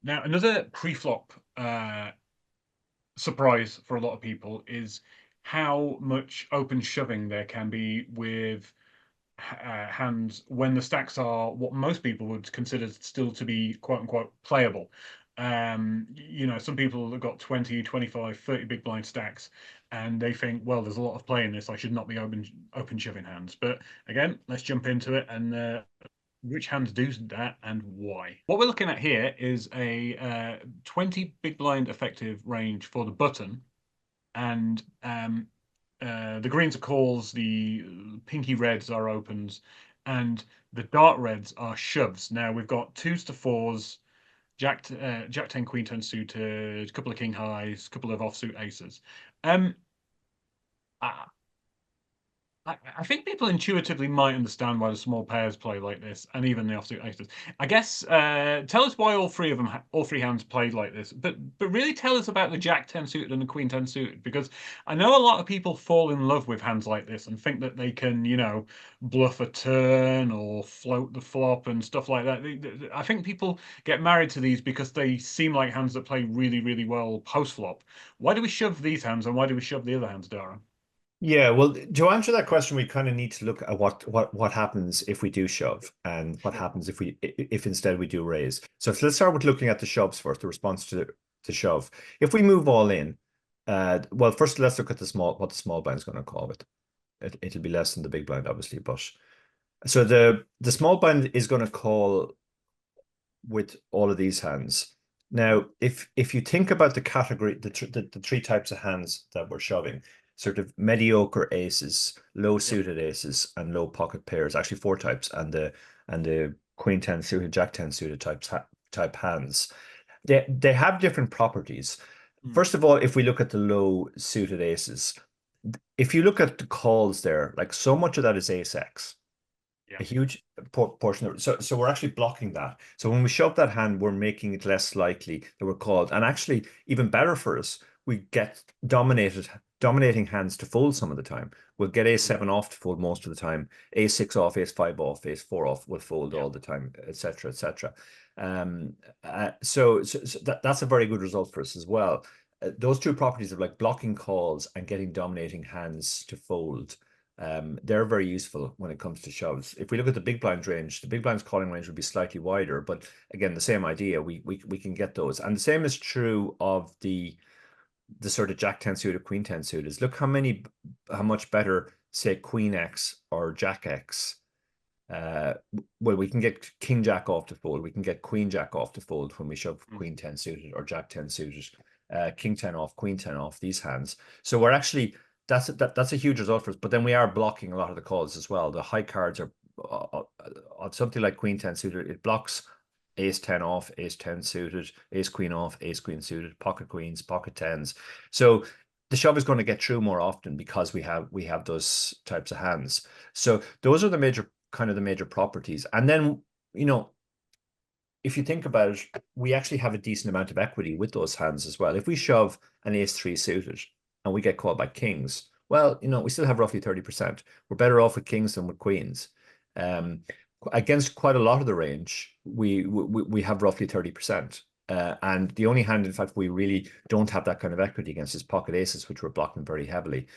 Now, another pre-flop surprise for a lot of people is how much open shoving there can be with hands when the stacks are what most people would consider still to be quote unquote playable. Some people have got 20, 25, 30 big blind stacks and they think, well, there's a lot of play in this. I should not be open shoving hands. But again, let's jump into it and which hands do that and why. What we're looking at here is a 20 big blind effective range for the button, and the greens are calls, the pinky reds are opens, and the dark reds are shoves. Now we've got twos to fours, Jack 10, Queen 10 suited, a couple of king highs, a couple of offsuit aces. I, I think people intuitively might understand why the small pairs play like this, and even the offsuit aces. I guess tell us why all three of them, all three hands played like this, but really tell us about the Jack 10 suited and the Queen 10 suited, because I know a lot of people fall in love with hands like this and think that they can, bluff a turn or float the flop and stuff like that. I think people get married to these because they seem like hands that play really, really well post flop. Why do we shove these hands and why do we shove the other hands, Darren? Yeah, well, to answer that question, we kind of need to look at what happens if we do shove and what Sure. happens if instead we do raise. So let's start with looking at the shoves first, the response to shove. If we move all in, well, first let's look at what the small blind is going to call it. It'll be less than the big blind, obviously, but so the small blind is going to call with all of these hands. Now, if you think about the category, the three types of hands that we're shoving, sort of mediocre aces, low Yep. suited aces, and low pocket pairs. Actually, four types, and the Queen 10 suited, Jack 10 suited type hands. They have different properties. Mm. First of all, if we look at the low suited aces, if you look at the calls there, like so much of that is ace X, Yeah. a huge portion of it. So we're actually blocking that. So when we shove that hand, we're making it less likely that we're called. And actually, even better for us, we get dominating hands to fold some of the time. We'll get A7 off to fold most of the time. A6 off, Ace5 off, Ace4 off will fold Yeah. all the time, etc., etc. So that's a very good result for us as well. Those two properties of like blocking calls and getting dominating hands to fold, they're very useful when it comes to shoves. If we look at the big blind range, the big blind's calling range would be slightly wider, but again, the same idea, we can get those. And the same is true of the sort of Jack 10 suited, Queen 10 suited. Look how much better, say, Queen X or Jack X. Well, we can get King Jack off to fold. We can get Queen Jack off to fold when we shove Mm. Queen 10 suited or Jack 10 suited, King 10 off, Queen 10 off, these hands. So we're actually, that's a huge result for us. But then we are blocking a lot of the calls as well. The high cards are something like Queen 10 suited. It blocks Ace 10 off, Ace 10 suited, Ace Queen off, Ace Queen suited, pocket queens, pocket tens. So the shove is going to get through more often because we have those types of hands. So those are the major properties. And then, if you think about it, we actually have a decent amount of equity with those hands as well. If we shove an Ace 3 suited and we get called by kings, well, we still have roughly 30%. We're better off with kings than with queens. Against quite a lot of the range, we have roughly 30%. And the only hand, in fact, we really don't have that kind of equity against is pocket aces, which we're blocking very heavily.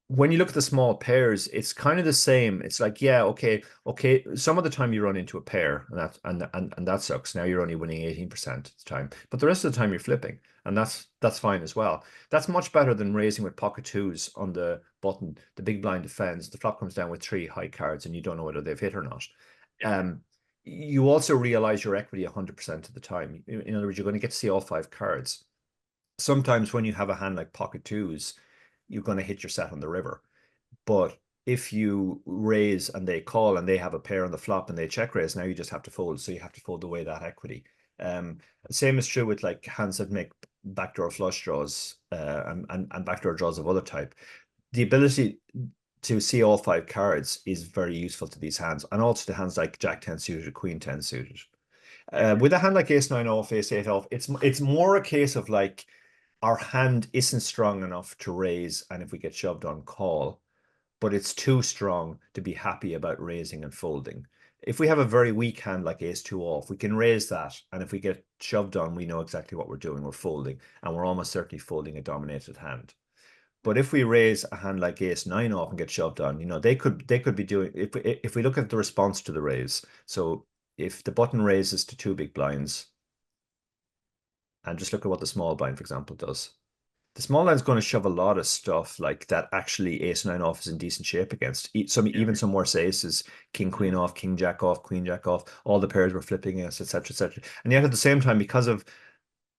When you look at the small pairs, it's kind of the same. It's like, yeah, okay. Some of the time you run into a pair, and that sucks. Now you're only winning 18% of the time, but the rest of the time you're flipping, and that's fine as well. That's much better than raising with pocket twos on the button. The big blind defends. The flop comes down with three high cards, and you don't know whether they've hit or not. Yeah. You also realize your equity 100% of the time. In other words, you're going to get to see all five cards. Sometimes when you have a hand like pocket twos, you're going to hit your set on the river. But if you raise and they call and they have a pair on the flop and they check raise, now you just have to fold. So you have to fold away that equity. Same is true with like hands that make backdoor flush draws and backdoor draws of other type. The ability to see all five cards is very useful to these hands, and also to hands like Jack 10 suited or Queen 10 suited. Yeah. With a hand like Ace 9 off, Ace 8 off, it's more a case of like our hand isn't strong enough to raise, and if we get shoved on call, but it's too strong to be happy about raising and folding. if we have a very weak hand like ace two off, we can raise that, and if we get shoved on, we know exactly what we're doing. We're folding, and we're almost certainly folding a dominated hand. But if we raise a hand like ace nine off and get shoved on, they could be doing, if we look at the response to the raise. So if the button raises to two big blinds, and just look at what the small blind, for example, does. The small blind is going to shove a lot of stuff like that. Actually, ace nine off is in decent shape against even some worse aces, king queen off, king jack off, queen jack off. All the pairs were flipping against, etc., etc. And yet at the same time, because of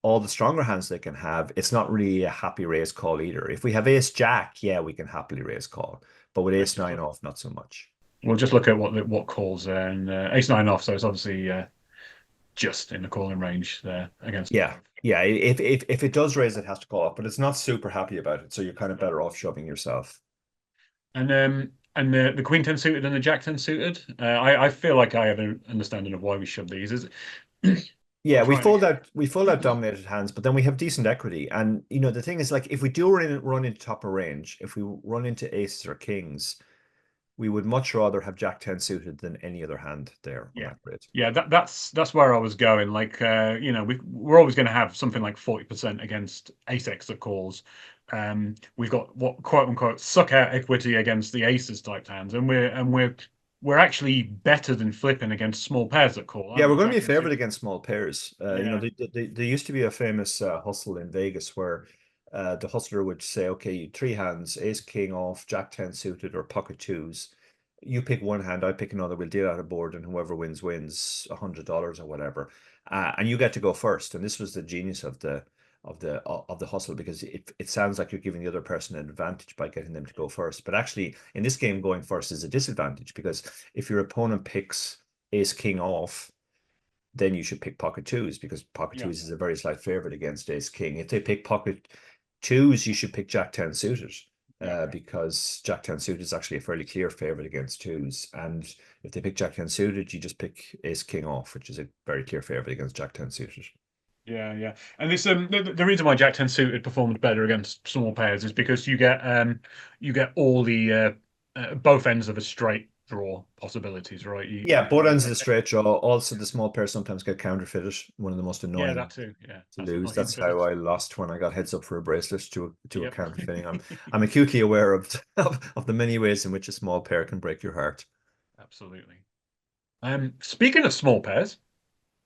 all the stronger hands they can have, it's not really a happy raise call either. If we have ace jack, yeah, we can happily raise call, but with ace nine off, not so much. We'll just look at what calls there, and ace nine off. So it's obviously just in the calling range there against. Yeah. Yeah, if it does raise, it has to call off, but it's not super happy about it. So you're kind of better off shoving yourself. And the queen ten suited and the jack ten suited. I feel like I have an understanding of why we shove these. Is yeah, we fold out dominated hands, but then we have decent equity. And the thing is, like, if we do run into top of range, if we run into aces or kings, we would much rather have jack 10 suited than any other hand there on that grid. Yeah, that's where I was going. Like, we're always going to have something like 40% against ace X of calls. We've got what quote unquote suck out equity against the aces type hands, and we're actually better than flipping against small pairs that call. Yeah, we're going to be a favorite against small pairs. Yeah. There used to be a famous hustle in Vegas where the hustler would say, okay, three hands, ace king off, jack 10 suited, or pocket twos. You pick one hand, I pick another, we'll deal out a board, and whoever wins $100 or whatever. And you get to go first. And this was the genius of the hustle, because it sounds like you're giving the other person an advantage by getting them to go first. But actually, in this game, going first is a disadvantage, because if your opponent picks ace king off, then you should pick pocket twos, because pocket twos is a very slight favorite against ace king. If they pick pocket twos, you should pick jack 10 suited, because jack 10 suited is actually a fairly clear favorite against twos. And if they pick jack 10 suited, you just pick ace king off, which is a very clear favorite against jack 10 suited. Yeah. And this the reason why jack 10 suited performed better against small pairs is because you get all the both ends of a straight draw possibilities, right? Both ends of the straight draw. Also, the small pairs sometimes get counterfeited. One of the most annoying. Yeah, that too. Yeah, to lose. That's how I lost when I got heads up for a bracelet to a counterfeiting. I'm acutely aware of the many ways in which a small pair can break your heart. Absolutely. Speaking of small pairs,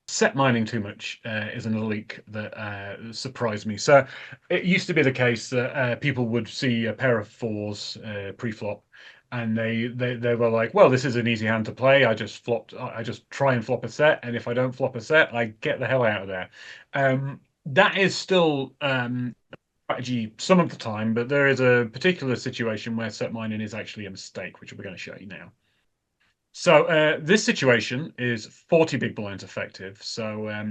set mining too much is another leak that surprised me. So it used to be the case that people would see a pair of fours pre-flop, and they were like, well, this is an easy hand to play. I just try and flop a set, and if I don't flop a set, I get the hell out of there. That is still strategy some of the time, but there is a particular situation where set mining is actually a mistake, which we're going to show you now. So this situation is 40 big blinds effective, so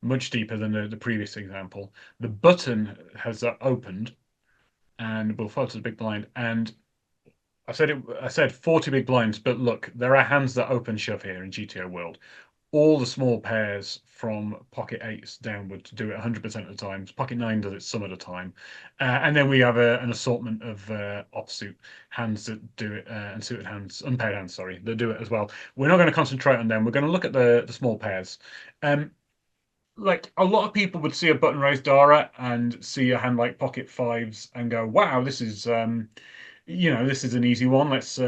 much deeper than the previous example. The button has opened, and we'll follow to the big blind. And I said 40 big blinds, but look, there are hands that open shove here in GTO world. All the small pairs from pocket eights downward to do it 100% of the time. Pocket nine does it some of the time. And then we have an assortment of offsuit hands that do it, and suited hands, unpaired hands, sorry, that do it as well. We're not going to concentrate on them. We're going to look at the small pairs. Like a lot of people would see a button raised Dara and see a hand like pocket fives and go, wow, this is this is an easy one. Let's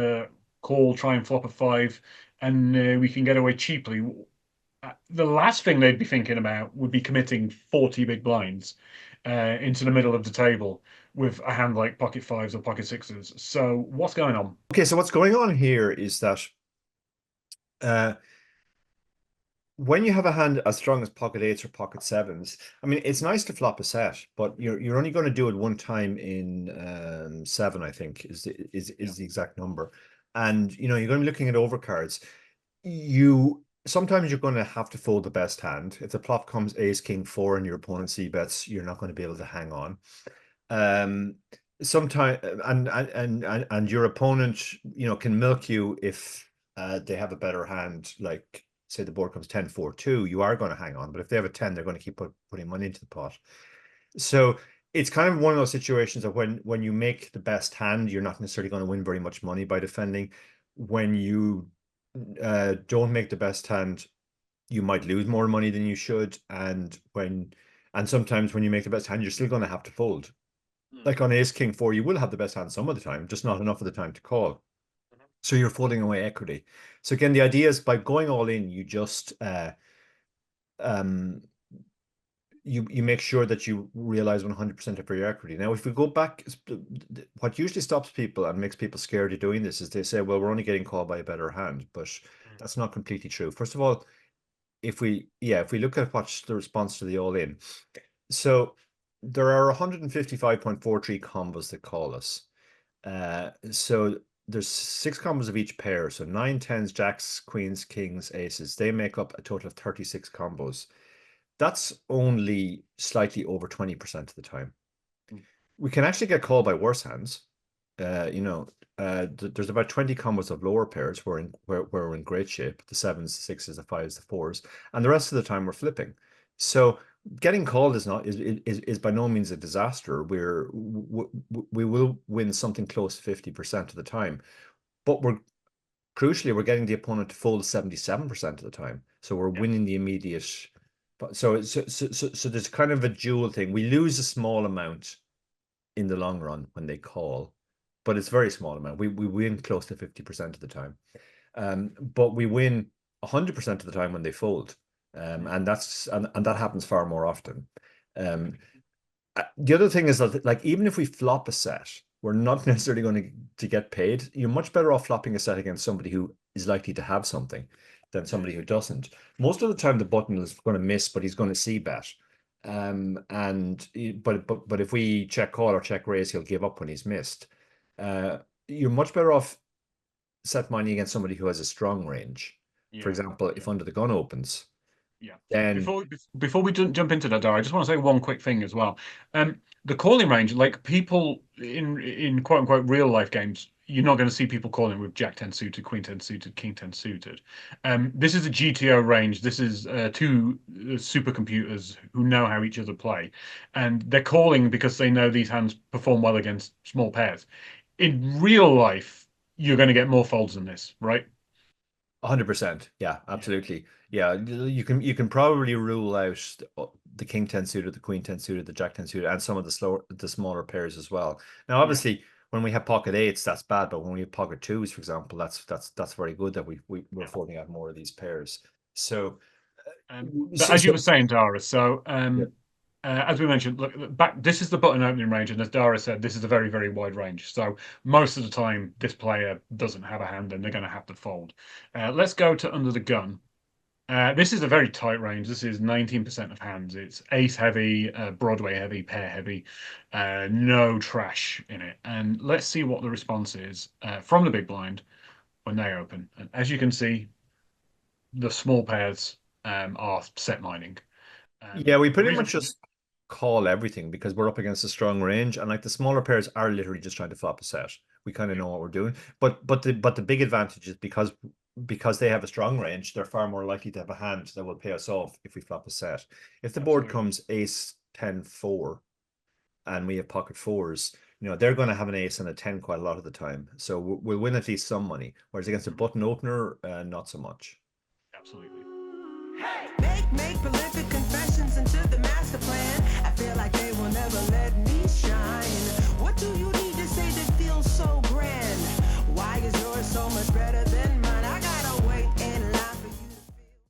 call, try and flop a five, and we can get away cheaply. The last thing they'd be thinking about would be committing 40 big blinds into the middle of the table with a hand like pocket fives or pocket sixes. So what's going on? Okay, so what's going on here is that when you have a hand as strong as pocket eights or pocket sevens, I mean, it's nice to flop a set, but you're only going to do it one time in seven, I think, is the exact number. And you're going to be looking at overcards. Sometimes you're going to have to fold the best hand. If the flop comes ace king four and your opponent c bets, you're not going to be able to hang on. Sometimes and your opponent can milk you if they have a better hand, like say the board comes 10-4-2, you are going to hang on. But if they have a 10, they're going to keep putting money into the pot. So it's kind of one of those situations that when you make the best hand, you're not necessarily going to win very much money by defending. When you don't make the best hand, you might lose more money than you should. And sometimes when you make the best hand, you're still going to have to fold. Like on ace king 4, you will have the best hand some of the time, just not enough of the time to call. So you're folding away equity. So again, the idea is by going all in, you just you make sure that you realize 100% of your equity. Now, if we go back, what usually stops people and makes people scared of doing this is they say, well, we're only getting called by a better hand, but that's not completely true. First of all, if we look at what's the response to the all in, so there are 155.43 combos that call us. So there's 6 combos of each pair. So 9, 10s, jacks, queens, kings, aces. They make up a total of 36 combos. That's only slightly over 20% of the time. We can actually get called by worse hands. There's about 20 combos of lower pairs where we're in great shape. The 7s, the 6s, the 5s, the 4s, and the rest of the time we're flipping. So getting called is by no means a disaster. We will win something close to 50% of the time, but we're getting the opponent to fold 77% of the time. So we're winning the immediate. So there's kind of a dual thing. We lose a small amount in the long run when they call, but it's very small amount. We win close to 50% of the time, but we win 100% of the time when they fold, and that happens far more often. The other thing is that, like, even if we flop a set, we're not necessarily going to get paid. You're much better off flopping a set against somebody who is likely to have something than somebody who doesn't. Most of the time, the button is going to miss, but he's going to see bet. But if we check call or check raise, he'll give up when he's missed. You're much better off set money against somebody who has a strong range. For example, if under the gun opens. Then before we jump into that, Dar, I just want to say one quick thing as well. The calling range, like people in quote unquote real life games, you're not going to see people calling with Jack 10 suited, Queen 10 suited, King 10 suited. This is a GTO range. This is 2 supercomputers who know how each other play, and they're calling because they know these hands perform well against small pairs. In real life, you're going to get more folds than this, right? 100%. Yeah, absolutely. Yeah, you can probably rule out the King 10 suited, the Queen 10 suited, the Jack 10 suited, and some of the smaller pairs as well. Now, obviously, when we have pocket 8s, that's bad, but when we have pocket 2s, for example, that's very good that we're folding out more of these pairs. So, but as you were saying, Dara, so as we mentioned, look back. This is the button opening range, and as Dara said, this is a very, very wide range. So most of the time, this player doesn't have a hand, and they're going to have to fold. Let's go to under the gun. This is a very tight range. This is 19% of hands. It's ace heavy, Broadway heavy, pair heavy, no trash in it. And let's see what the response is from the big blind when they open. And as you can see, the small pairs are set mining. Yeah, we pretty much just call everything because we're up against a strong range, and like the smaller pairs are literally just trying to flop a set. We kind of know what we're doing, but the big advantage is because they have a strong range, they're far more likely to have a hand that will pay us off if we flop a set. If the board comes ace 10 4 and we have pocket 4s, they're going to have an ace and a 10 quite a lot of the time, so we'll win at least some money, whereas against a button opener, not so much. Absolutely. Make prolific confessions into the master plan. I feel like they will never let me shine. What do you need to say that feels so grand? Why is yours so much better than